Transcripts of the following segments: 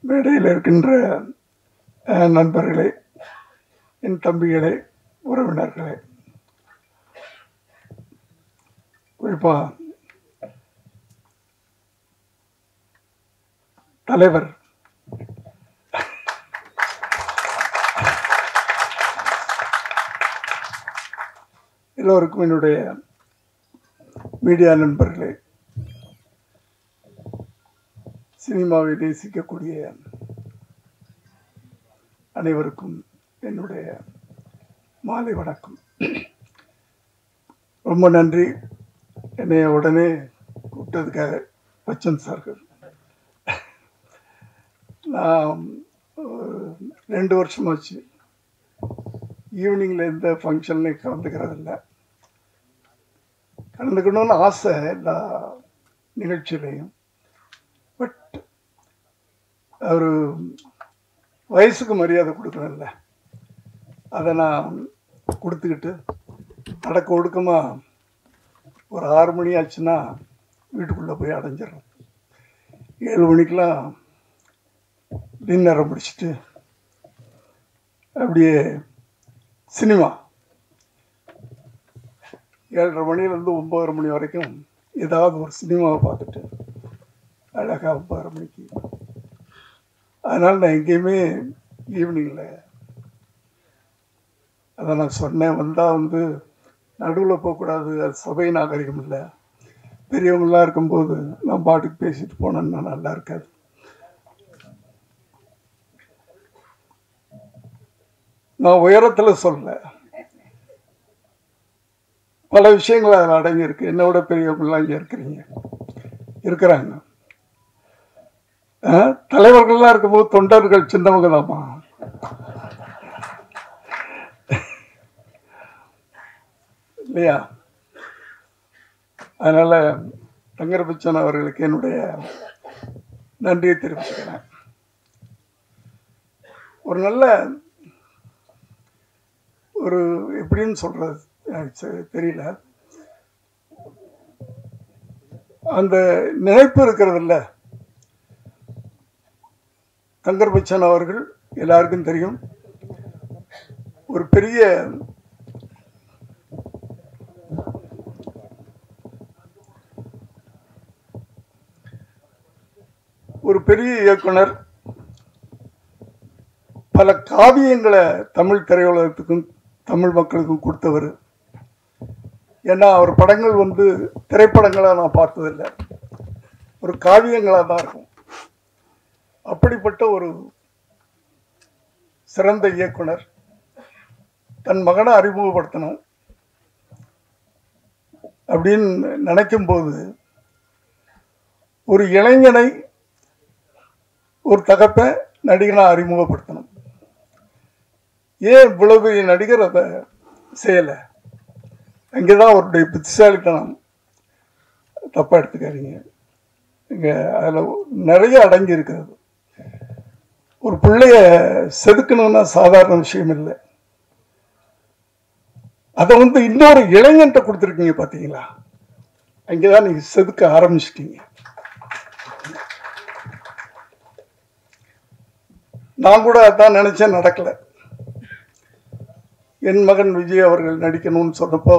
மேடையில் இருக்கின்ற நண்பர்களே, என் தம்பிகளே, உறவினர்களே, குறிப்பா தலைவர் எல்லோருக்கும் என்னுடைய மீடியா நண்பர்களே, சினிமாவை நேசிக்கக்கூடிய அனைவருக்கும் என்னுடைய மாலை வணக்கம். ரொம்ப நன்றி என்னை உடனே கூப்பிட்டதுக்காக பச்சன் சார்கள். நான் 2 வருஷமாச்சு ஈவினிங்கில் எந்த ஃபங்க்ஷன்லையும் கலந்துக்கிறதில்ல. கலந்துக்கணும்னு ஆசை எல்லா நிகழ்ச்சியிலையும். பட் ஒரு வயசுக்கு மரியாதை கொடுக்கணும்ல, அதை நான் கொடுத்துக்கிட்டு அடக்க ஒடுக்கமாக ஒரு 6 மணி ஆச்சுன்னா வீட்டுக்குள்ளே போய் அடைஞ்சிடறேன். 7 மணிக்கெலாம் டின்னரை முடிச்சுட்டு அப்படியே சினிமா 7:30 மணிலேருந்து 9:30 மணி வரைக்கும் ஏதாவது ஒரு சினிமாவை பார்த்துட்டு அழகாக 9:30 மணிக்கு. அதனால் நான் எங்கேயுமே ஈவினிங்கில், அதை நான் சொன்னேன், வந்தால் நடுவில் போகக்கூடாது, அது சபை நாகரிகம் இல்லை. பெரியவங்களாம் இருக்கும்போது நான் பாட்டுக்கு பேசிட்டு போனேன்னா நல்லா இருக்காது. நான் உயரத்தில் சொல்ல, பல விஷயங்கள் அதில் அடங்கியிருக்கு. என்னை விட பெரியவங்களாம் இங்கே இருக்கிறாங்க. தலைவர்கள்லாம் இருக்கும்போது தொண்டர்கள் சின்னவங்க தான்மா. இல்லையா? அதனால தங்கர் பச்சன் அவர்களுக்கு என்னுடைய நன்றியை தெரிவிச்சுக்கிறேன். ஒரு நல்ல ஒரு எப்படின்னு சொல்றது தெரியல, அந்த நினைப்பு இருக்கிறது இல்லை. தங்கர் பச்சன் அவர்கள் எல்லாருக்கும் தெரியும், ஒரு பெரிய இயக்குனர். பல காவியங்களை தமிழ் திரையுலகத்துக்கும் தமிழ் மக்களுக்கும் கொடுத்தவர். ஏன்னா அவர் படங்கள் திரைப்படங்களாக நான் பார்த்ததில்லை, ஒரு காவியங்களாக தான் இருக்கும். அப்படிப்பட்ட ஒரு சிறந்த இயக்குனர் தன் மகனை அறிமுகப்படுத்தணும் அப்படின்னு நினைக்கும் போது, ஒரு இளைஞனை ஒரு தகப்பை நடிகனை அறிமுகப்படுத்தணும். ஏன் இவ்வளவு நடிகர் அதை செய்யலை? அங்கேதான் அவருடைய புத்திசாலித்தனம். தப்பா எடுத்துக்காதீங்க, இங்கே அதில் நிறைய அடங்கி இருக்கிறது. ஒரு பிள்ளைய செதுக்கணும்னா சாதாரண விஷயம் இல்லை. அதை இன்னொரு இளைஞன்ட்ட கொடுத்துருக்கீங்க பார்த்தீங்களா? அங்கேதான் நீங்க செதுக்க ஆரம்பிச்சிட்டீங்க. நான் கூட அதான் நினைச்சேன், நடக்கல. என் மகன் விஜய் அவர்கள் நடிக்கணும்னு சொன்னப்போ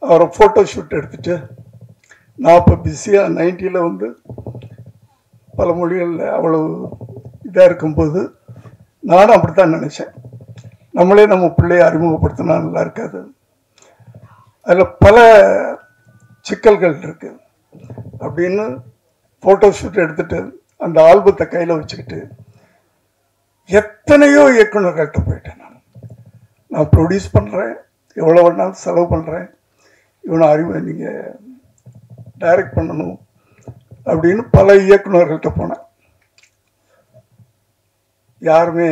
அவரை ஃபோட்டோ ஷூட் எடுத்துட்டு, நான் இப்போ பிஸியாக 90ல் பல மொழிகளில் அவ்வளோ இதாக இருக்கும்போது நானும் அப்படித்தான் நினச்சேன். நம்மளே நம்ம பிள்ளையை அறிமுகப்படுத்தினா நல்லா இருக்காது. அதில் பல சிக்கல்கள் இருக்கு அப்படின்னு ஃபோட்டோ ஷூட் எடுத்துட்டு அந்த ஆல்பத்தை கையில் வச்சுக்கிட்டு எத்தனையோ இயக்குநர்கள்ட்ட போயிட்டேன். நான் ப்ரொடியூஸ் பண்ணுறேன், எவ்வளோ வேணாலும் செலவு பண்ணுறேன், இவனை நீங்கள் டைரக்ட் பண்ணணும் அப்படின்னு பல இயக்குநர்கள்ட்ட போனேன். யாருமே,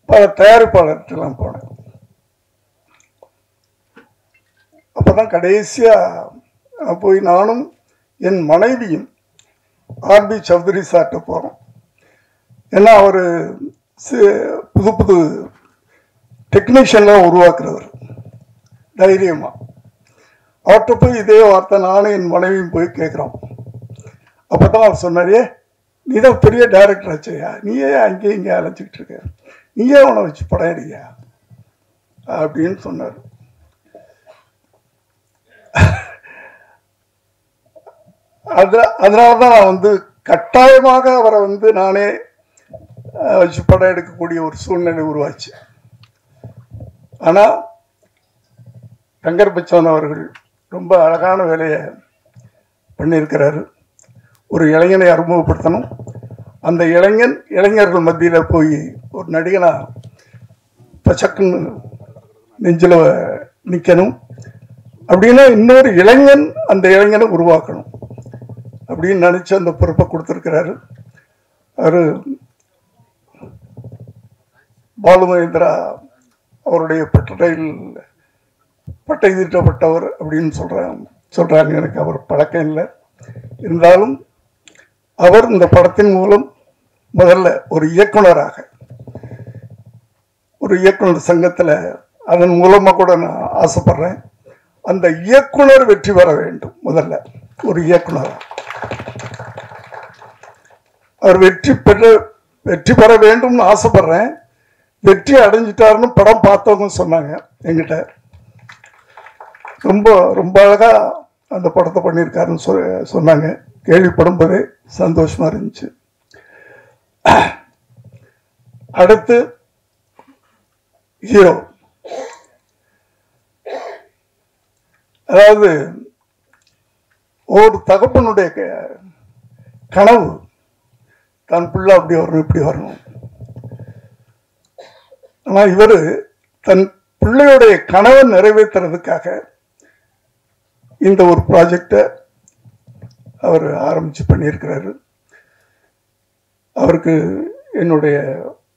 பல தயாரிப்பாளர்கிட்டலாம் போனேன். அப்போதான் கடைசியாக போய் நானும் என் மனைவியும் ஆர்பி சௌத்ரி சார்ட்ட போகிறோம். ஏன்னா அவர் புது புது டெக்னீஷியன்லாம் உருவாக்குறவர் தைரியமாக. அவர்கிட்ட போய் இதே வார்த்தை நானும் என் மனைவியும் போய் கேட்குறோம். அப்போ தான் அவர் சொன்னாரே, நீ தான் பெரிய டைரக்டர் ஆச்சையா, நீயே அங்கேயும் இங்கே அழைச்சிக்கிட்டு இருக்க, நீயே அவனை வச்சு படம் எடுக்கியா அப்படின்னு சொன்னார். அதனால தான் நான் வந்து கட்டாயமாக அவரை வந்து நானே வச்சு படம் எடுக்கக்கூடிய ஒரு சூழ்நிலை உருவாச்சு. ஆனால் தங்கர் பச்சான் அவர்கள் ரொம்ப அழகான வேலையை பண்ணியிருக்கிறாரு. ஒரு இளைஞனை அறிமுகப்படுத்தணும், அந்த இளைஞர்கள் மத்தியில் போய் ஒரு நடிகனா பச்சக்குன்னு நெஞ்சில் நிற்கணும். அப்படின்னா இன்னொரு இளைஞன் அந்த இளைஞனை உருவாக்கணும் அப்படின்னு நினச்சி அந்த பொறுப்பை கொடுத்துருக்கிறாரு. அவர் பாலு மகேந்திரா அவருடைய பட்டை தீட்டப்பட்டவர் அப்படின்னு சொல்கிறாங்க. எனக்கு அவர் பழக்கம் இல்லை. இருந்தாலும் அவர் இந்த படத்தின் மூலம் முதல்ல ஒரு இயக்குனராக, ஒரு இயக்குனர் சங்கத்தில் அதன் மூலமாக கூட நான் ஆசைப்படுறேன். அந்த இயக்குனர் வெற்றி பெற வேண்டும். முதல்ல ஒரு இயக்குனர் அவர் வெற்றி பெற வேண்டும்னு ஆசைப்படுறேன். வெற்றி அடைஞ்சிட்டாருன்னு படம் பார்த்தவங்க சொன்னாங்க என்கிட்ட. ரொம்ப ரொம்ப அழகா அந்த படத்தை பண்ணியிருக்காருன்னு சொன்னாங்க. கேள்விப்படும் போதே சந்தோஷமா இருந்துச்சு. அடுத்து ஹீரோ, அதாவது ஒரு தகப்பனுடைய கனவு, தன் பிள்ளை அப்படி வரணும் இப்படி வரணும். ஆனால் இவர் தன் பிள்ளையுடைய கனவை நிறைவேற்றுறதுக்காக இந்த ஒரு ப்ராஜெக்டை அவர் ஆரம்பித்து பண்ணியிருக்கிறாரு. அவருக்கு என்னுடைய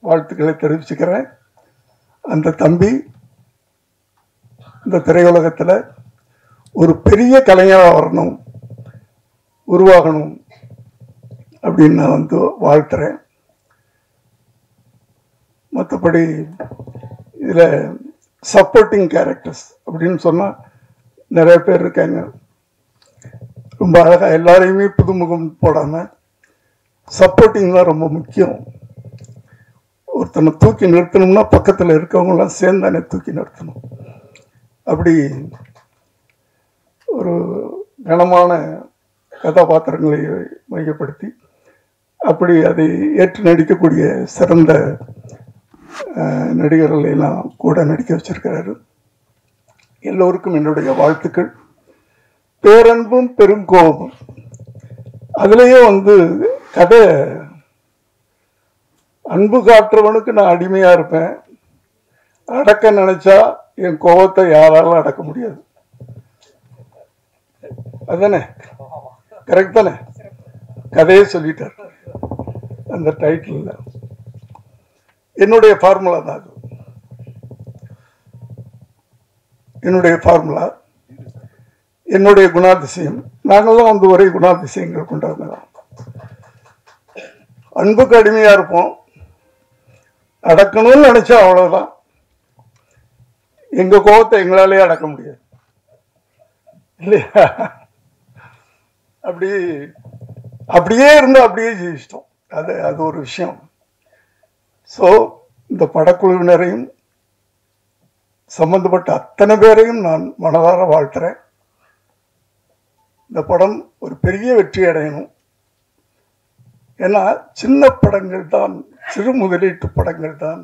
வாழ்த்துக்களை தெரிவிச்சுக்கிறேன். அந்த தம்பி இந்த திரையுலகத்தில் ஒரு பெரிய கலைஞராக வரணும், உருவாகணும் அப்படின்னு நான் வந்து வாழ்த்துறேன். மற்றபடி இதில் சப்போர்ட்டிங் கேரக்டர்ஸ் அப்படின்னு சொன்னால் நிறைய பேர் இருக்காங்க. ரொம்ப அழகாக எல்லாரையுமே புதுமுகம் போடாமல் சப்போர்ட்டிங் தான் ரொம்ப முக்கியம். ஒருத்தனை தூக்கி நிறுத்தணும்னா பக்கத்தில் இருக்கவங்களாம் சேர்ந்தானே தூக்கி நிறுத்தணும். அப்படி ஒரு கனமான கதாபாத்திரங்களை மையப்படுத்தி அப்படி அதை ஏற்று நடிக்கக்கூடிய சிறந்த நடிகர்களை எல்லாம் கூட நடிக்க வச்சிருக்கிறாரு. எல்லோருக்கும் என்னுடைய வாழ்த்துக்கள். பேரன்பும் பெருங்கோபமும், அதுலேயே வந்து கதை, அன்பு காட்டுறவனுக்கு நான் அடிமையா இருப்பேன், அடக்க நினைச்சா என் கோபத்தை யாராலும் அடக்க முடியாது. அதுதானே கரெக்ட் தானே? கதையே சொல்லிட்டார் அந்த டைட்டில். என்னுடைய ஃபார்முலா தான் அது. என்னுடைய ஃபார்முலா, என்னுடைய குணாதிசயம். நாங்கள்லாம் வந்து ஒரே குணாதிசயங்கள் கொண்டவங்க தான். அன்புக்கு அடிமையா இருப்போம், அடக்கணும்னு நினைச்சா அவ்வளவுதான். எங்க கோபத்தை எங்களாலே அடக்க முடியாது இல்லையா? அப்படியே இருந்து அப்படியே ஜெயிச்சிட்டோம். அது ஒரு விஷயம். ஸோ இந்த படக்குழுவினரையும் சம்பந்தப்பட்ட அத்தனை பேரையும் நான் மனதார வாழ்த்துறேன். இந்த படம் ஒரு பெரிய வெற்றி அடையணும். ஏன்னா சின்ன படங்கள் தான், சிறு முதலீட்டு படங்கள் தான்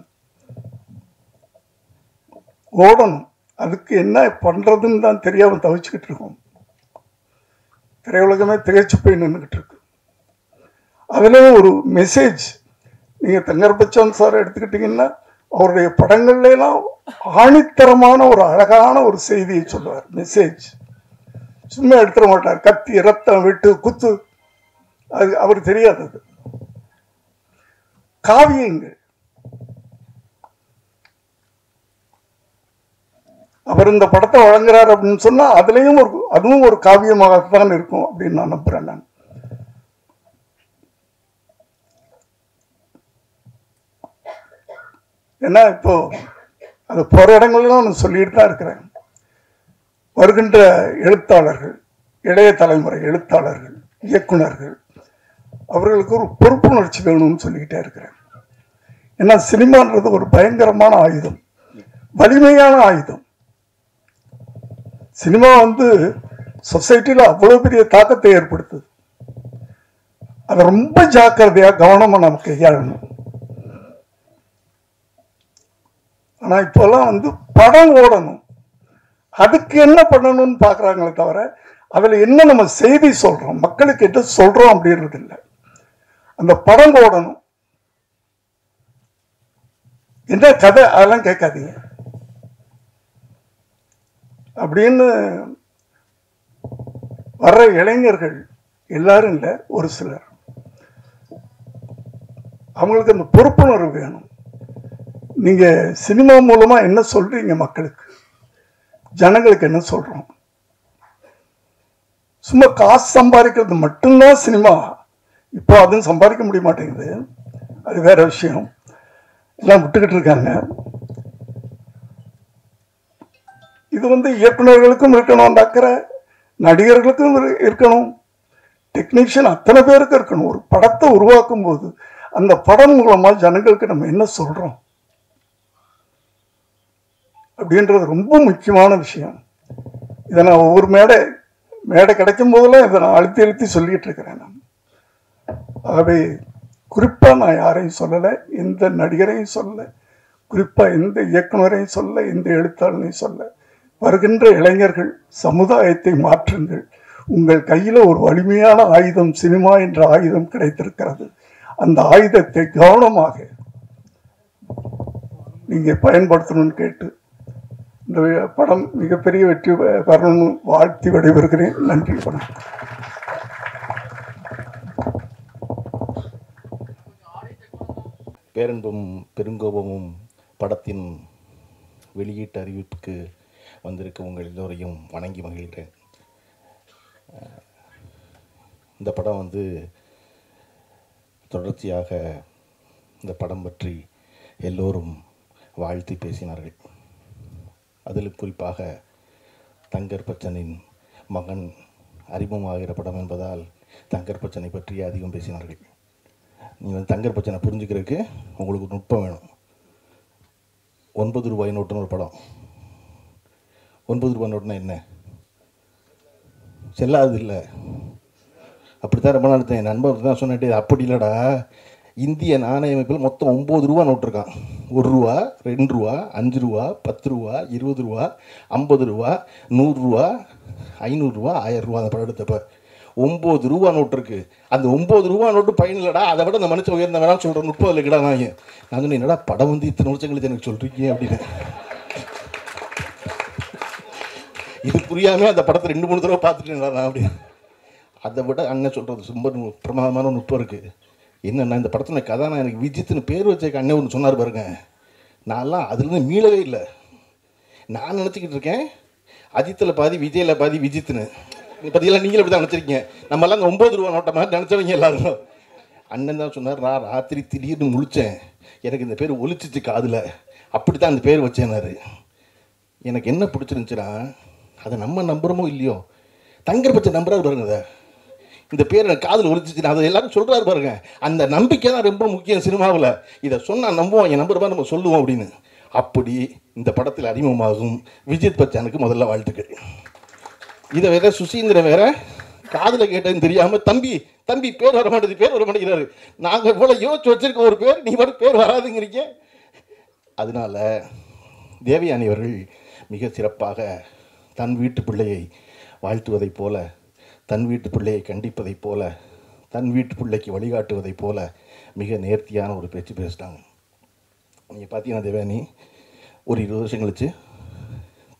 ஓடணும். அதுக்கு என்ன பண்றதுன்னு தான் தெரியாம தவிச்சுக்கிட்டு இருக்கோம். திரையுலகமே திகைச்சு போய் நின்றுகிட்டு இருக்கு. அதுலேயும் ஒரு மெசேஜ், நீங்க தங்கர் பச்சான் சார் எடுத்துக்கிட்டீங்கன்னா அவருடைய படங்கள்லாம் ஆணித்தரமான ஒரு அழகான ஒரு செய்தியை சொல்லுவார். மெசேஜ் சும்மா எடுத்துட மாட்டார். கத்தி, ரத்தம், வெட்டு, குத்து, அது அவருக்கு தெரியாதது. காவியங்கள், அவர் இந்த படத்தை வழங்குறாரு அப்படின்னு சொன்னா அதுவும் ஒரு காவியமாகத்தான் இருக்கும் அப்படின்னு நான் நம்புறேன். நான் ஏன்னா இப்போ அது போற இடங்கள்லாம் நான் சொல்லிட்டு தான் இருக்கிறேன். வருகின்ற எழுத்தாளர்கள், இளைய தலைமுறை எழுத்தாளர்கள், இயக்குனர்கள், அவர்களுக்கு ஒரு பொறுப்புணர்ச்சி வேணும்னு சொல்லிக்கிட்டே இருக்கிறேன். ஏன்னா சினிமான்றது ஒரு பயங்கரமான ஆயுதம், வலிமையான ஆயுதம். சினிமா சொசைட்டியில் அவ்வளோ பெரிய தாக்கத்தை ஏற்படுத்துது. அதை ரொம்ப ஜாக்கிரதையாக கவனமாக நம்ம கையாளணும். ஆனால் இப்போல்லாம் படம் ஓடணும், அதுக்கு என்ன பண்ணணும்னு பார்க்குறாங்களே தவிர அதில் என்ன நம்ம செய்தி சொல்கிறோம், மக்களுக்கு என்ன சொல்கிறோம் அப்படின்றது இல்லை. அந்த படம் ஓடணும், என்ன கதை அதெல்லாம் கேட்காதீங்க அப்படின்னு வர்ற இளைஞர்கள் எல்லாரும் இல்லை, ஒரு சிலர், அவங்களுக்கு அந்த பொறுப்புணர்வு வேணும். நீங்க சினிமா மூலமா என்ன சொல்றீங்க மக்களுக்கு, ஜனங்களுக்கு என்ன சொல்றோம்? சும்மா காசு சம்பாதிக்கிறது மட்டும்தான் சினிமா. இப்போ அதுவும் சம்பாதிக்க முடிய மாட்டேங்குது, அது வேற விஷயம். எல்லாம் விட்டுக்கிட்டு இருக்காங்க. இது இயக்குநர்களுக்கும் இருக்கணும் அந்த அக்கறை, நடிகர்களுக்கும் இருக்கணும், டெக்னீஷியன் அத்தனை பேருக்கு இருக்கணும். ஒரு படத்தை உருவாக்கும் போது அந்த படம் மூலமா ஜனங்களுக்கு நம்ம என்ன சொல்றோம் அப்படின்றது ரொம்ப முக்கியமான விஷயம். இதை நான் ஒவ்வொரு மேடை கிடைக்கும் போதெல்லாம் இதை நான் அழுத்தி அழுத்தி சொல்லிட்டு இருக்கிறேன். நான் ஆகவே குறிப்பாக நான் யாரையும் சொல்லலை, எந்த நடிகரையும் சொல்லலை, குறிப்பாக எந்த இயக்குனரையும் சொல்ல, எந்த எழுத்தாளரையும் சொல்ல. வருகின்ற இளைஞர்கள், சமுதாயத்தை மாற்றுங்கள். உங்கள் கையில் ஒரு வலிமையான ஆயுதம், சினிமா என்ற ஆயுதம் கிடைத்திருக்கிறது. அந்த ஆயுதத்தை கவனமாக நீங்கள் பயன்படுத்தணும்னு கேட்டு இந்த படம் மிகப்பெரிய வெற்றி பெறணும்னு வாழ்த்தி விடைபெறுகிறேன். நன்றி, வணக்கம். பேரன்பும் பெருங்கோபமும் படத்தின் வெளியீட்டு அறிவிப்புக்கு வந்திருக்க உங்கள் எல்லோரையும் வணங்கி மகிழ்கிறேன். இந்த படம் தொடர்ச்சியாக இந்த படம் பற்றி எல்லோரும் வாழ்த்தி பேசினார்கள். அதில் குறிப்பாக தங்கர் பச்சனின் மகன் அறிமுகமாகிற படம் என்பதால் தங்கர் பச்சனை பற்றி அதிகம் பேசினார்கள். நீங்கள் தங்கர் பச்சனை புரிஞ்சுக்கிறதுக்கு உங்களுக்கு நுட்பம் வேணும். 9 ரூபாய் நோட்டுன்னு ஒரு படம். 9 ரூபாய் நோட்டுனா என்ன? செல்லாது இல்லை. அப்படித்தான் ரொம்ப நாள் என் நண்பர் தான் சொன்னேன், அப்படி இல்லைடா, இந்திய நாணய அமைப்பில் மொத்தம் 9 ரூபா நோட்டு இருக்கான். 1 ரூபா, 2 ரூபா, 5 ரூபா, 10 ரூபா, 20 ரூபா, 50 ரூபா, 100 ரூபா, 500 ரூபா, 1000 ரூபா. அந்த படம் எடுத்தப்ப 9 ரூபா நோட்டு இருக்கு. அந்த 9 ரூபா நோட்டு பயனில்லடா, அதை விட அந்த மனுஷன் உயர்ந்த வேணாம் சொல்கிற நுட்பம் இல்லைக்கடா. நான் சொன்னேன், என்னடா படம் இத்தனை வருஷம் கழிச்சு எனக்கு சொல்கிறீங்க அப்படின்னு. இது புரியாமல் அந்த படத்தை 2-3 தடவை பார்த்துட்டேன் நான் அப்படின்னு. அதை விட அண்ணன் சொல்கிறது ரொம்ப பிரமாதமான நுட்பம் இருக்குது. என்னென்னா, இந்த படத்தில் கதாநாயகனுக்கு விஜித்னு பேர் வச்ச அண்ணன் ஒன்று சொன்னார் பாருங்க. நான்லாம் அதுலேருந்து மீளவே இல்லை. நான் நினச்சிக்கிட்டு இருக்கேன் அஜித்தில் பாதி, விஜயில் பாதி, விஜித்னு. பார்த்தீங்களா, நீங்களும் இப்படி தான் நினச்சிருக்கீங்க. நம்மளாம் அந்த 9 ரூபா நோட்டை மாதிரி நினச்சவங்க எல்லாரும். அண்ணன் தான் சொன்னார், நான் ராத்திரி திடீர்னு முழித்தேன், எனக்கு இந்த பேர் ஒலிச்சிச்சு காதில், அப்படி தான் அந்த பேர் வச்சேன்னாரு. எனக்கு என்ன பிடிச்சிருந்துச்சுன்னா, அதை நம்ம நம்புகிறோமோ இல்லையோ, தங்கர் பச்சை நம்புறாரு பாருங்க. அதை இந்த பேர் எனக்கு காதில் ஒலிச்சிச்சு, அதை எல்லாரும் சொல்கிறாரு பாருங்க. அந்த நம்பிக்கை தான் ரொம்ப முக்கியம் சினிமாவில். இதை சொன்னால் நம்புவோம், என் நம்புற மாதிரி நம்ம சொல்லுவோம் அப்படின்னு. அப்படி இந்த படத்தில் அறிமுகமாகும் விஜித் பச்சானுக்கு முதல்ல வாழ்த்துக்கள். இதை வேற சுசீந்திரன் வேற காதில் கேட்டதுன்னு தெரியாமல், தம்பி தம்பி பேர் வர மாட்டேது, பேர் வர மாட்டேங்கிறாரு. நாங்கள் இவ்வளோ யோசிச்சு வச்சிருக்க ஒரு பேர், நீ மட்டும் பேர் வராதுங்கிறீங்க. அதனால தேவயானி அவர்கள் மிக சிறப்பாக தன் வீட்டு பிள்ளையை வாழ்த்துவதைப் போல, தன் வீட்டு பிள்ளையை கண்டிப்பதைப் போல, தன் வீட்டு பிள்ளைக்கு வழிகாட்டுவதைப் போல மிக நேர்த்தியான ஒரு பேச்சு பேசிட்டாங்க. நீங்கள் பார்த்தீங்கன்னா தேவயானி ஒரு 20 வருஷம் கழிச்சு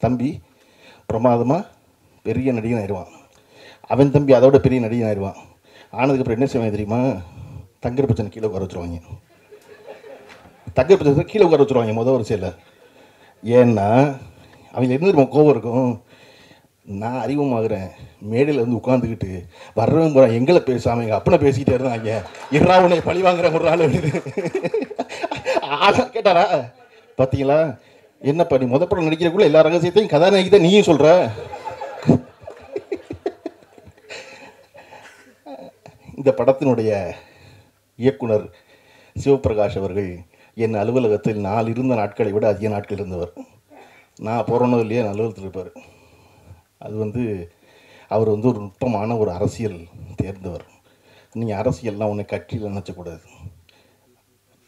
தம்பி பிரமாதமாக பெரிய நடிகன் ஆயிடுவான். அவன் தம்பி அதோட பெரிய நடிகன் ஆயிடுவான். ஆனதுக்கப்புறம் என்ன செய்வாங்க தெரியுமா? தங்கர் பச்சனை கீழே உட்கார வச்சுருவாங்க. தங்கர் பச்சனை கீழே உட்கார வச்சுருவாங்க முதல் வரிசையில். ஏன்னா அவங்க என்ன கோபம் இருக்கும், நான் அறிமுகமாகிறேன், மேடையில் உட்காந்துக்கிட்டு வர்றவங்க போகிறேன், எங்களை பேசாமல் எங்கள் அப்பனை பேசிக்கிட்டே இருந்தாங்க, இரா உன்னை பழி வாங்குறேன் ஒரு ஆள் அப்படின்னு. ஆளாக கேட்டாரா? பார்த்தீங்களா, என்னப்பா நீ படம் நடிக்கிறக்குள்ள எல்லா ரகசியத்தையும் கதாநாயகி தான் நீயும் சொல்கிற. இந்த படத்தினுடைய இயக்குனர் சிவபிரகாஷ் அவர்கள் என் அலுவலகத்தில் நான் இருந்த நாட்களை விட அதிக நாட்கள் இருந்தவர். நான் போகிறோன்னதுலேயே என் அலுவலகத்தில் இருப்பார். அது அவர் ஒரு நுட்பமான ஒரு அரசியல் தேர்ந்தவர். நீங்கள் அரசியல்லாம் உன்னை கட்சியில் நினச்சக்கூடாது.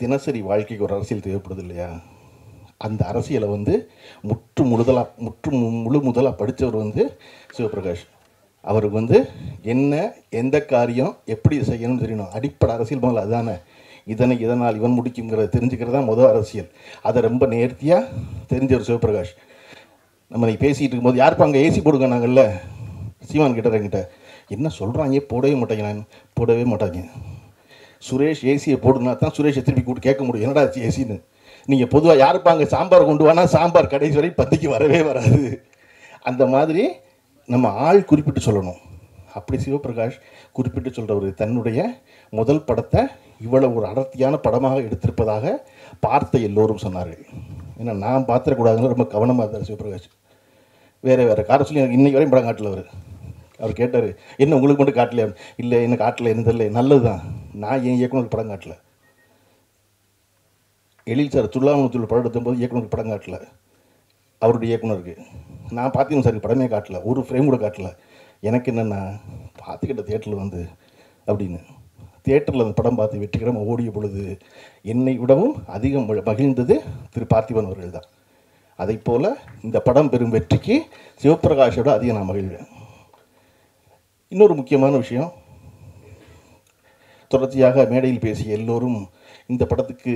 தினசரி வாழ்க்கைக்கு ஒரு அரசியல் தேவைப்படுது இல்லையா? அந்த அரசியலை முழு முதலாக படித்தவர் சிவபிரகாஷ். அவருக்கு என்ன எந்த காரியம் எப்படி செய்யணும்னு தெரியணும். அடிப்படை அரசியல் முதல்ல அதுதானே. இதனால் இவன் முடிக்குங்கிறத தெரிஞ்சுக்கிறது தான் முதல் அரசியல். அதை ரொம்ப நேர்த்தியாக தெரிஞ்சவர் சிவபிரகாஷ். நம்ம நீ பேசிகிட்டு இருக்கும்போது யாருப்பா அங்கே ஏசி போடுங்க நாங்கள்ல சீமான் கிட்ட என்கிட்ட என்ன சொல்கிறாங்க, போடவே மாட்டாங்க. சுரேஷ் ஏசியை போடுனா தான் சுரேஷை திருப்பி கூப்பிட்டு கேட்க முடியும், என்னடா ஏசின்னு. நீங்கள் பொதுவாக யாருப்பா அங்கே சாம்பார் கொண்டு வானா சாம்பார் கடைசி வரை பந்திக்கு வரவே வராது. அந்த மாதிரி நம்ம ஆள் குறிப்பிட்டு சொல்லணும். அப்படி சிவபிரகாஷ் குறிப்பிட்டு சொல்கிறவர் தன்னுடைய முதல் படத்தை இவ்வளவு ஒரு அடர்த்தியான படமாக எடுத்திருப்பதாக பார்த்த எல்லோரும் சொன்னார்கள். ஏன்னா நான் பார்த்துடக்கூடாதுன்னு ரொம்ப கவனமாக இருந்தார் சிவபிரகாஷ். வேறு காரை சொல்லி எனக்கு இன்றைக்கி வரையும் படம் காட்டல. அவர் கேட்டார், என்ன உங்களுக்கு மட்டும் காட்டலையா? இல்லை என்ன காட்டலை, என்ன தெரியல. நல்லது தான், நான் என் இயக்குனருக்கு படம் காட்டல. எழில் சார் துள்ளாமத்தில் படம் எடுக்கும்போது இயக்குனருக்கு படம் காட்டல. அவருடைய இயக்குனருக்கு நான் பார்த்தீங்க சாருக்கு படமே காட்டல, ஒரு ஃப்ரேம் கூட காட்டல. எனக்கு என்னென்னா பார்த்துக்கிட்ட தியேட்டரில் அப்படின்னு தியேட்டரில் அந்த படம் பார்த்து வெற்றிகரமாக ஓடிய பொழுது என்னை விடவும் அதிகம் மகிழ்ந்தது திரு பார்த்திபன் அவர்கள் தான். அதை போல் இந்த படம் பெறும் வெற்றிக்கு சிவபிரகாஷோட அதிகம் நான் மகிழ்வேன். இன்னொரு முக்கியமான விஷயம், தொடர்ச்சியாக மேடையில் பேசிய எல்லோரும் இந்த படத்துக்கு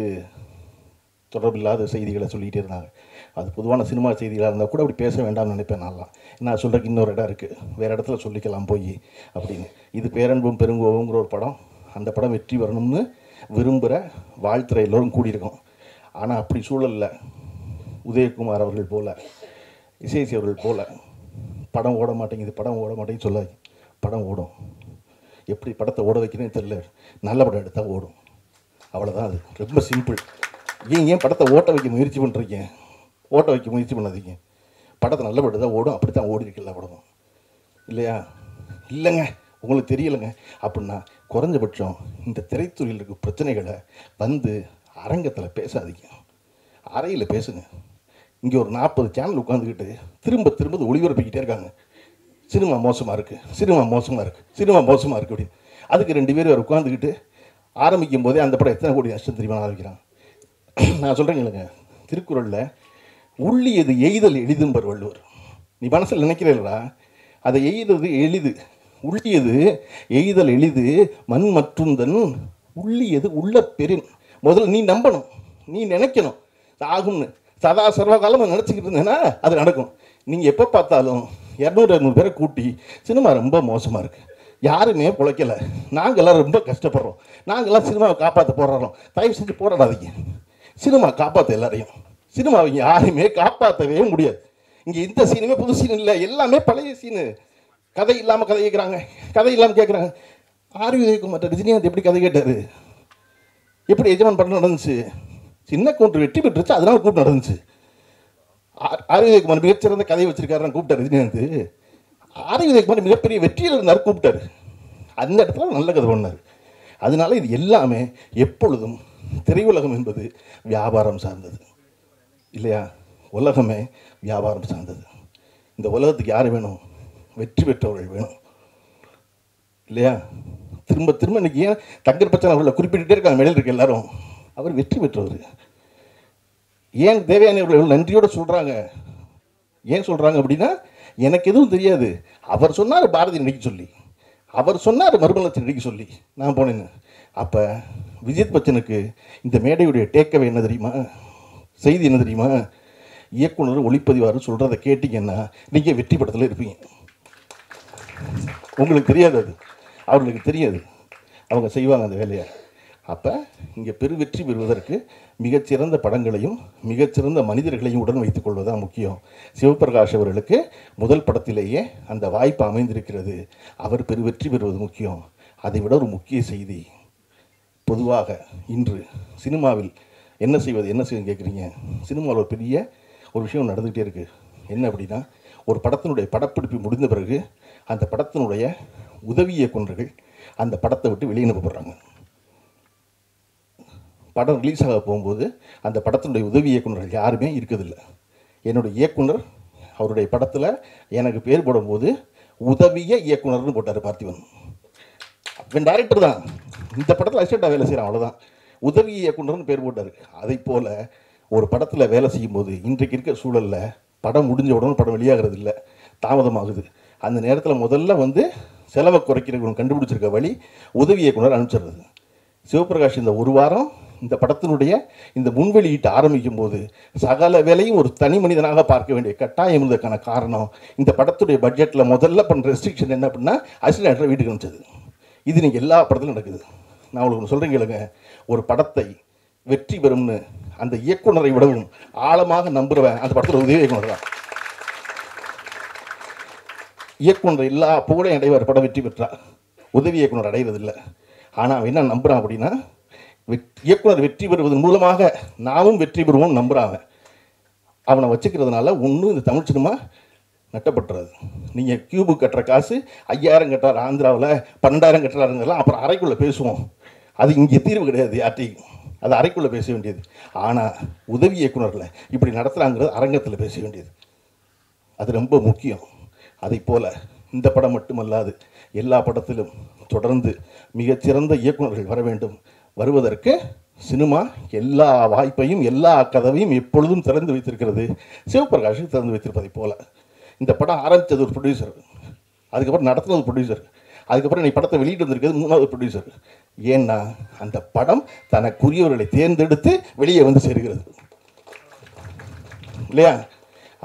தொடர்பில்லாத செய்திகளை சொல்லிகிட்டே இருந்தாங்க. அது பொதுவான சினிமா செய்திகளாக இருந்தால் கூட அப்படி பேச வேண்டாம்னு நினைப்பேன். நான் சொல்கிறதுக்கு இன்னொரு இடம் இருக்குது, வேறு இடத்துல சொல்லிக்கலாம் போய் அப்படின்னு. இது பேரன்பும் பெருங்கோவுங்கிற ஒரு படம். அந்த படம் வெற்றி வரணும்னு விரும்புகிற வாழ்த்துறை எல்லோரும் கூடியிருக்கோம். ஆனால் அப்படி சூழலில் உதயகுமார் அவர்கள் போல், இசைசி அவர்கள் போல் படம் ஓட மாட்டேங்குது சொல்லாது. படம் ஓடும். எப்படி படத்தை ஓட வைக்கிறேன்னு தெரியல, நல்ல படம் எடுத்தால் ஓடும். அவ்வளோதான். அது ரொம்ப சிம்பிள். ஏன் படத்தை ஓட்ட வைக்க முயற்சி பண்ணுறீங்க? ஓட்ட வைக்க முயற்சி பண்ணாதீங்க. படத்தை நல்ல படம் தான் ஓடும். அப்படி தான் ஓடி இருக்குல்ல படம் இல்லையா? இல்லைங்க உங்களுக்கு தெரியலைங்க அப்படின்னா குறைஞ்சபட்சம் இந்த திரைத்துறையில் இருக்க பிரச்சனைகளை அரங்கத்தில் பேசாதீங்க, அறையில் பேசுங்க. இங்கே ஒரு 40 சேனல் உட்காந்துக்கிட்டு திரும்ப ஒளிபரப்பிக்கிட்டே இருக்காங்க. சினிமா மோசமாக இருக்குது அப்படின்னு. அதுக்கு 2 பேர் வேறு உட்காந்துக்கிட்டு ஆரம்பிக்கும் போதே அந்த படம் எத்தனை கோடி நஷ்டம் தெரியுமா ஆரம்பிக்கிறான். நான் சொல்கிறேங்க இல்லைங்க, திருக்குறளில் உள்ளியது எய்தல் எளிதும்பர் வள்ளுவர். நீ மனசில் நினைக்கிறீங்களா? அதை எய்தது எளிது, உள்ளியது எய்தல் எளிது மண் மற்றுந்தன் உள்ளியது உள்ள பெரின். முதல்ல நீ நம்பணும், நீ நினைக்கணும் ஆகும்னு. சதா சர்வகாலம் நினச்சிக்கிட்டு இருந்தேன்னா அது நடக்கும். நீங்கள் எப்போ பார்த்தாலும் 200-200 பேரை கூட்டி சினிமா ரொம்ப மோசமாக இருக்குது, யாருமே பிழைக்கலை, நாங்கள்லாம் ரொம்ப கஷ்டப்படுறோம், நாங்கள்லாம் சினிமாவை காப்பாற்ற போராடுறோம். தயவு செஞ்சு போராடாதீங்க. சினிமா காப்பாற்ற எல்லாரையும், சினிமாவை யாருமே காப்பாற்றவே முடியாது. இங்கே இந்த சீனுமே புது சீன் இல்லை, எல்லாமே பழைய சீனு. கதை இல்லாமல் கதை கேட்குறாங்க. ஆர்வி உதயகுமார் ரஜினிகாந்த் எப்படி கதை கேட்டார், எப்படி எஜமான் படம் நடந்துச்சு, சின்ன கவுண்டர் வெற்றி பெற்றுச்சு, அதனால கூப்பிட்டு நடந்துச்சு. ஆர்வி உதயகுமார் மிகச்சிறந்த கதையை வச்சிருக்காருன்னு கூப்பிட்டார் ரஜினிகாந்த். ஆர்வி உதயகுமார் மிகப்பெரிய வெற்றியில் இருந்தார், கூப்பிட்டாரு. அந்த இடத்துல நல்ல கதை பண்ணார். அதனால இது எல்லாமே எப்பொழுதும் திரையுலகம் என்பது வியாபாரம் சார்ந்தது இல்லையா? உலகமே வியாபாரம் சார்ந்தது. இந்த உலகத்துக்கு யார் வேணும்? வெற்றி பெற்றவர்கள் வேணும் இல்லையா? திரும்ப இன்னைக்கு ஏன் தங்கர் பச்சன் அவர்களை குறிப்பிட்டுட்டே இருக்காங்க மேடையில் இருக்க எல்லாரும். அவர் வெற்றி பெற்றவர். ஏன் தேவயானி அவர்கள் நன்றியோடு சொல்கிறாங்க? ஏன் சொல்கிறாங்க அப்படின்னா, எனக்கு எதுவும் தெரியாது, அவர் சொன்னார் பாரதி நடிக்க சொல்லி, அவர் சொன்னார் மறுமலர்ச்சி நடிக்க சொல்லி நான் போனேன்னு. அப்போ விஜித் பச்சனுக்கு இந்த மேடையுடைய டேக்கவே என்ன தெரியுமா? செய்தி என்ன தெரியுமா? இயக்குனர் ஒளிப்பதிவாளர் சொல்கிறத கேட்டிங்கன்னா நீங்கள் வெற்றி படத்தில் இருப்பீங்க. உங்களுக்கு தெரியாது, அது அவர்களுக்கு தெரியாது, அவங்க செய்வாங்க அந்த வேலையை. அப்போ இங்கே பெருவெற்றி பெறுவதற்கு மிகச்சிறந்த படங்களையும் மிகச்சிறந்த மனிதர்களையும் உடன் வைத்துக் கொள்வதுதான் முக்கியம். சிவபிரகாஷ் அவர்களுக்கு முதல் படத்திலேயே அந்த வாய்ப்பு அமைந்திருக்கிறது. அவர் பெருவெற்றி பெறுவது முக்கியம். அதை விட ஒரு முக்கிய செய்தி, பொதுவாக இன்று சினிமாவில் என்ன செய்வது கேட்குறீங்க. சினிமாவில் ஒரு பெரிய ஒரு விஷயம் நடந்துகிட்டே இருக்குது. என்ன அப்படின்னா, ஒரு படத்தினுடைய படப்பிடிப்பு முடிந்த பிறகு அந்த படத்தினுடைய உதவி இயக்குனர்கள் அந்த படத்தை விட்டு வெளியே அனுப்பப்படுறாங்க. படம் ரிலீஸ் ஆக போகும்போது அந்த படத்தினுடைய உதவி இயக்குநர்கள் யாருமே இருக்கிறதில்ல. என்னுடைய இயக்குனர் அவருடைய படத்தில் எனக்கு பேர் போடும்போது உதவிய இயக்குனர்னு போட்டார் பார்த்திபன். அவன் டைரக்டர் தான், இந்த படத்தில் அசிஸ்டண்டாக வேலை செய்கிறான், அவ்வளோதான். உதவி இயக்குனர்னு பேர் போட்டார். அதை போல் ஒரு படத்தில் வேலை செய்யும்போது இன்றைக்கு இருக்கிற சூழலில் படம் முடிஞ்ச உடனே படம் வெளியாகிறது இல்லை, தாமதமாகுது. அந்த நேரத்தில் முதல்ல செலவை குறைக்கிறவங்க கண்டுபிடிச்சிருக்க வழி உதவி இயக்குனர் அனுப்பிச்சிடுறது. சிவபிரகாஷ் இந்த ஒரு வாரம் இந்த படத்தினுடைய இந்த முன்வெளியிட்டு ஆரம்பிக்கும் போது சகல வேலையும் ஒரு தனி மனிதனாக பார்க்க வேண்டிய கட்டாயம் இருந்ததுக்கான காரணம் இந்த படத்துடைய பட்ஜெட்டில் முதல்ல பண்ணுற ரெஸ்ட்ரிக்ஷன் என்ன அப்படின்னா அசிஸ்டன்ட் வீட்டுக்கு அனுப்பிச்சது. இது நீங்கள் எல்லா படத்திலும் நடக்குது. நான் உங்களுக்கு சொல்கிறேன் கேளுங்க, ஒரு படத்தை வெற்றி பெறும்னு அந்த இயக்குனரை விடவும் ஆழமாக நம்புறவன் அந்த படத்தில் உதவி இயக்குனர் தான். இயக்குனர் எல்லா புகழையும் அடைவார், படம் வெற்றி பெற்றார். உதவி இயக்குனர் அடைகிறதில்லை. ஆனால் அவன் என்ன நம்புகிறான் அப்படின்னா இயக்குனர் வெற்றி பெறுவதன் மூலமாக நாமும் வெற்றி பெறுவோம் நம்புகிறாங்க. அவனை வச்சுக்கிறதுனால ஒன்றும் இந்த தமிழ் சினிமா நட்டப்பட்டுறது. நீங்கள் கியூபு கட்டுற காசு 5000 கட்டுறாரு ஆந்திராவில், 12000 கட்டுறாருங்கெல்லாம் அப்புறம் அறைக்குள்ளே பேசுவோம். அது இங்கே தீர்வு கிடையாது யார்ட்டையும், அது அறைக்குள்ளே பேச வேண்டியது. ஆனால் உதவி இயக்குனரில் இப்படி நடத்துகிறாங்கிறது அரங்கத்தில் பேச வேண்டியது. அது ரொம்ப முக்கியம். அதை போல் இந்த படம் மட்டுமல்லாது எல்லா படத்திலும் தொடர்ந்து மிகச்சிறந்த இயக்குனர்கள் வர வேண்டும். வருவதற்கு சினிமா எல்லா வாய்ப்பையும் எல்லா கதவையும் எப்பொழுதும் திறந்து வைத்திருக்கிறது. சிவபிரகாஷுக்கு திறந்து வைத்திருப்பதை போல இந்த படம் ஆரம்பித்தது ஒரு ப்ரொடியூசர், அதுக்கப்புறம் நடத்துனது ப்ரொடியூசர், அதுக்கப்புறம் நீ படத்தை வெளியிட்டு வந்திருக்கிறது 3வது ப்ரொடியூசர். ஏன்னா அந்த படம் தனக்குரியவர்களை தேர்ந்தெடுத்து வெளியே வந்து சேருகிறது இல்லையா?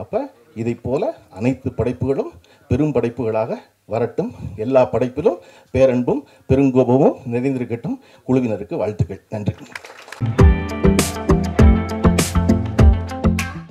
அப்போ இதை போல அனைத்து படைப்புகளும் பெரும் படைப்புகளாக வரட்டும். எல்லா படைப்பிலும் பேரன்பும் பெருங்கோபமும் நிறைந்திருக்கட்டும். குழுவினருக்கு வாழ்த்துக்கள். நன்றி.